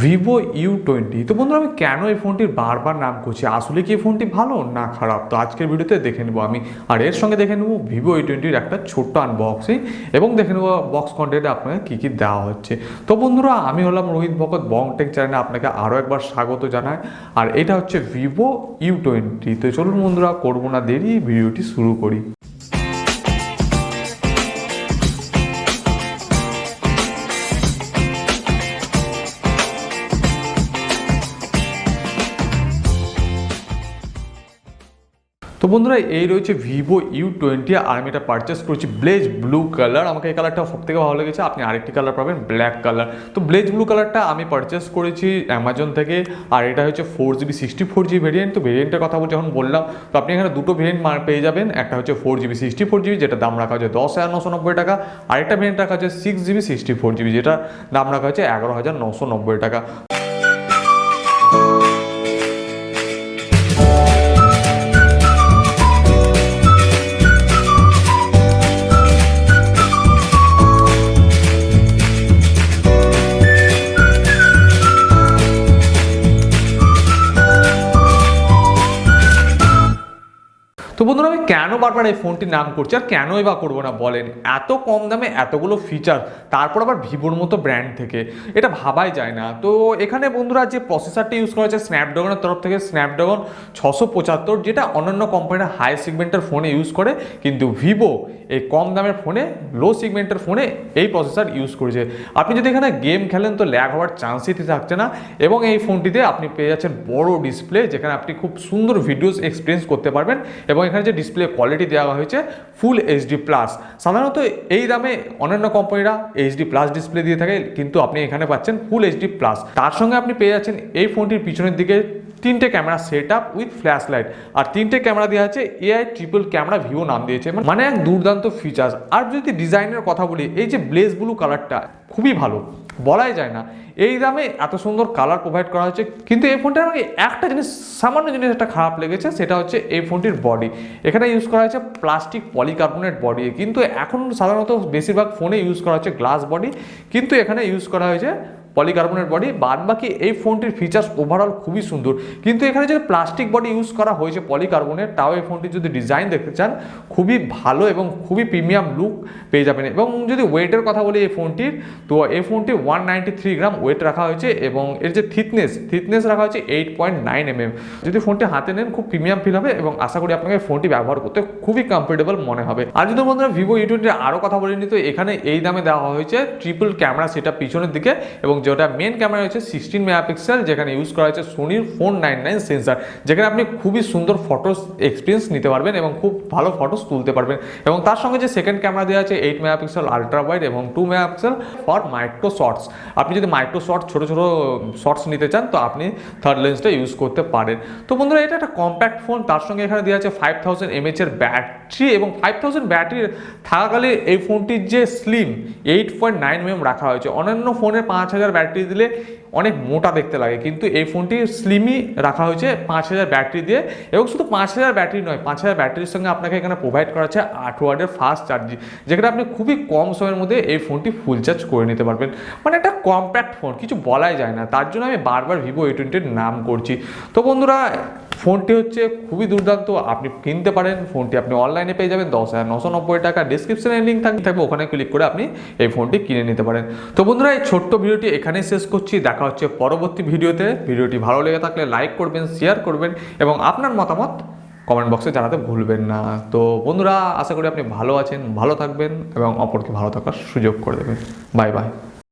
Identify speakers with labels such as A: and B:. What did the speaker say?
A: Vivo U20। তো বন্ধুরা, আমি কেন এই ফোনটির বারবার নাম করছি, আসলে কি এই ফোনটি ভালো না খারাপ, তো আজকের ভিডিওতে দেখে নেবো আমি। আর এর সঙ্গে দেখে নেবো ভিভো U20-র একটা ছোট্ট আনবক্সিং, এবং দেখে নেবো বক্স কন্টেন্টে আপনাকে কী কী দেওয়া হচ্ছে। তো বন্ধুরা, আমি হলাম রোহিত ভকত, বংটেক চ্যানেলে আপনাকে আরও একবার স্বাগত জানাই। আর এটা হচ্ছে ভিভো U20। তো চলুন বন্ধুরা, করবো না দেরি, ভিডিওটি শুরু করি। তো বন্ধুরা, এই রয়েছে ভিভো U20, আর আমি এটা পারচেস করেছি ব্লেজ ব্লু কালার। আমাকে এই কালারটা সব থেকে ভালো লেগেছে। আপনি আরেকটি কালার পাবেন, ব্ল্যাক কালার। তো ব্লেজ ব্লু কালারটা আমি পারচেস করেছি অ্যামাজন থেকে, আর এটা হচ্ছে 4GB 64GB ভেরিয়েন্ট। তো ভেরিয়েন্টের কথা যখন বললাম, তো আপনি এখানে দুটো ভেরিয়েন্ট পেয়ে যাবেন। একটা হচ্ছে 4GB 64GB, যেটা দাম রাখা হচ্ছে 10,990 টাকা। আরেকটা ভেরিয়েন্ট রাখা হচ্ছে 6GB 64GB, যেটা দাম রাখা হচ্ছে 11,990 টাকা। তো বন্ধুরা, আমি কেন বারবার এই ফোনটির নাম করছি, আর কেনই বা করবো না বলেন? এত কম দামে এতগুলো ফিচার, তারপর আবার ভিভোর মতো ব্র্যান্ড থেকে, এটা ভাবাই যায় না। তো এখানে বন্ধুরা, যে প্রসেসরটি ইউজ করা হচ্ছে স্ন্যাপড্রাগনের তরফ থেকে স্ন্যাপড্রাগন 675, যেটা অন্যান্য কোম্পানির হাই সেগমেন্টের ফোনে ইউজ করে, কিন্তু ভিভো এই কম দামের ফোনে, লো সেগমেন্টের ফোনে এই প্রসেসর ইউজ করেছে। আপনি যদি এখানে গেম খেলেন তো ল্যাগ হওয়ার চান্সই থাকছে না। এবং এই ফোনটিতে আপনি পেয়ে যাচ্ছেন বড় ডিসপ্লে, যেখানে আপনি খুব সুন্দর ভিডিওস এক্সপিরিয়েন্স করতে পারবেন। এবং এখানে যে ডিসপ্লে কোয়ালিটি দেওয়া হয়েছে ফুল HD+। সাধারণত এই দামে অন্যান্য কোম্পানিরা HD+ ডিসপ্লে দিয়ে থাকে, কিন্তু আপনি এখানে পাচ্ছেন ফুল HD+। তার সঙ্গে আপনি পেয়ে যাচ্ছেন এই ফোনটির পিছনের দিকে 3টে camera set up with flash light, আর 3টে ক্যামেরা দেওয়া আছে AI ট্রিপল ক্যামেরা, ভিভো নাম দিয়েছে, মানে এক দুর্দান্ত ফিচার্স। আর যদি ডিজাইনের কথা বলি, এই যে ব্লেজ ব্লু কালারটা খুবই ভালো, বলাই যায় না। এই দামে এত সুন্দর কালার প্রোভাইড করা হচ্ছে। কিন্তু এই ফোনটার আমাকে একটা জিনিস, সামান্য জিনিস একটা খারাপ লেগেছে, সেটা হচ্ছে এই ফোনটির বডি। এখানে ইউজ করা হয়েছে প্লাস্টিক পলিকার্বনেট বডি, কিন্তু এখন সাধারণত বেশিরভাগ ফোনে ইউজ করা হচ্ছে গ্লাস বডি, কিন্তু এখানে ইউজ করা হয়েছে পলিকার্বনেট বডি। বাদ বাকি এই ফোনটির ফিচার্স ওভারঅল খুবই সুন্দর, কিন্তু এখানে যে প্লাস্টিক বডি ইউজ করা হয়েছে পলিকার্বনেট, তাও এই ফোনটির যদি ডিজাইন দেখতে চান খুবই ভালো এবং খুবই প্রিমিয়াম লুক পেয়ে যাবেন। এবং যদি ওয়েটের কথা বলি এই ফোনটির, তো এই ফোনটি 193 গ্রাম ওয়েট রাখা হয়েছে, এবং এর যে থিকনেস রাখা হয়েছে 8.9 mm। যদি ফোনটি হাতে নেন খুব প্রিমিয়াম ফিল হবে, এবং আশা করি আপনাকে ফোনটি ব্যবহার করতে খুবই কমফোর্টেবল মনে হবে। আর যদি বন্ধুরা ভিভো U20 আরও কথা বলিনি, তো এখানে এই দামে দেওয়া হয়েছে ট্রিপল ক্যামেরা সেটা পিছনের দিকে, এবং যেটা মেন ক্যামেরা হচ্ছে 16 মেগাপিক্সেল, যেখানে ইউজ করা হয়েছে সোনির 499 সেন্সার, যেখানে আপনি খুবই সুন্দর ফটোস এক্সপিরিয়েন্স নিতে পারবেন এবং খুব ভালো ফটোস তুলতে পারবেন। এবং তার সঙ্গে যে সেকেন্ড ক্যামেরা দেওয়া আছে 8 মেগাপিক্সেল আলট্রা ওয়াইড এবং 2 মেগাপিক্সেল ফর মাইক্রো শর্টস। আপনি যদি মাইক্রো শর্টস, ছোটো শর্টস নিতে চান, তো আপনি থার্ড লেন্সটা ইউজ করতে পারেন। তো বন্ধুরা, এটা একটা কম্প্যাক্ট ফোন। তার সঙ্গে এখানে দেওয়া আছে 5000 mAh এর ব্যাটারি, এবং 5000 ব্যাটারি থাকাকালে এই ফোনটির যে স্লিম 8.9 mm রাখা হয়েছে। অন্যান্য ফোনে 5000 ব্যাটারি দিলে অনেক মোটা দেখতে লাগে, কিন্তু এই ফোনটি স্লিমই রাখা হয়েছে 5000 ব্যাটারি দিয়ে। এবং শুধু 5000 ব্যাটারি নয়, 5000 ব্যাটারির সঙ্গে আপনাকে এখানে প্রোভাইড করা আছে 8 ওয়াটের ফাস্ট চার্জিং, যেখানে আপনি খুবই কম সময়ের মধ্যে এই ফোনটি ফুল চার্জ করে নিতে পারবেন। মানে একটা কম্প্যাক্ট ফোন, কিছু বলাই যায় না। তার জন্য আমি বারবার ভিভো U20-র নাম করছি। তো বন্ধুরা, ফোনটি হচ্ছে খুবই দুর্দান্ত, আপনি কিনতে পারেন। ফোনটি আপনি অনলাইনে পেয়ে যাবেন 10,990 টাকা। ডিসক্রিপশনে লিঙ্ক থাকবে, ওখানে ক্লিক করে আপনি এই ফোনটি কিনে নিতে পারেন। তো বন্ধুরা, এই ছোট্ট ভিডিওটি এখানেই শেষ করছি। দেখা হচ্ছে পরবর্তী ভিডিওতে। ভিডিওটি ভালো লেগে থাকলে লাইক করবেন, শেয়ার করবেন, এবং আপনার মতামত কমেন্ট বক্সে জানাতে ভুলবেন না। তো বন্ধুরা, আশা করি আপনি ভালো আছেন, ভালো থাকবেন, এবং অপরকে ভালো থাকার সুযোগ করে দেবেন। Bye bye.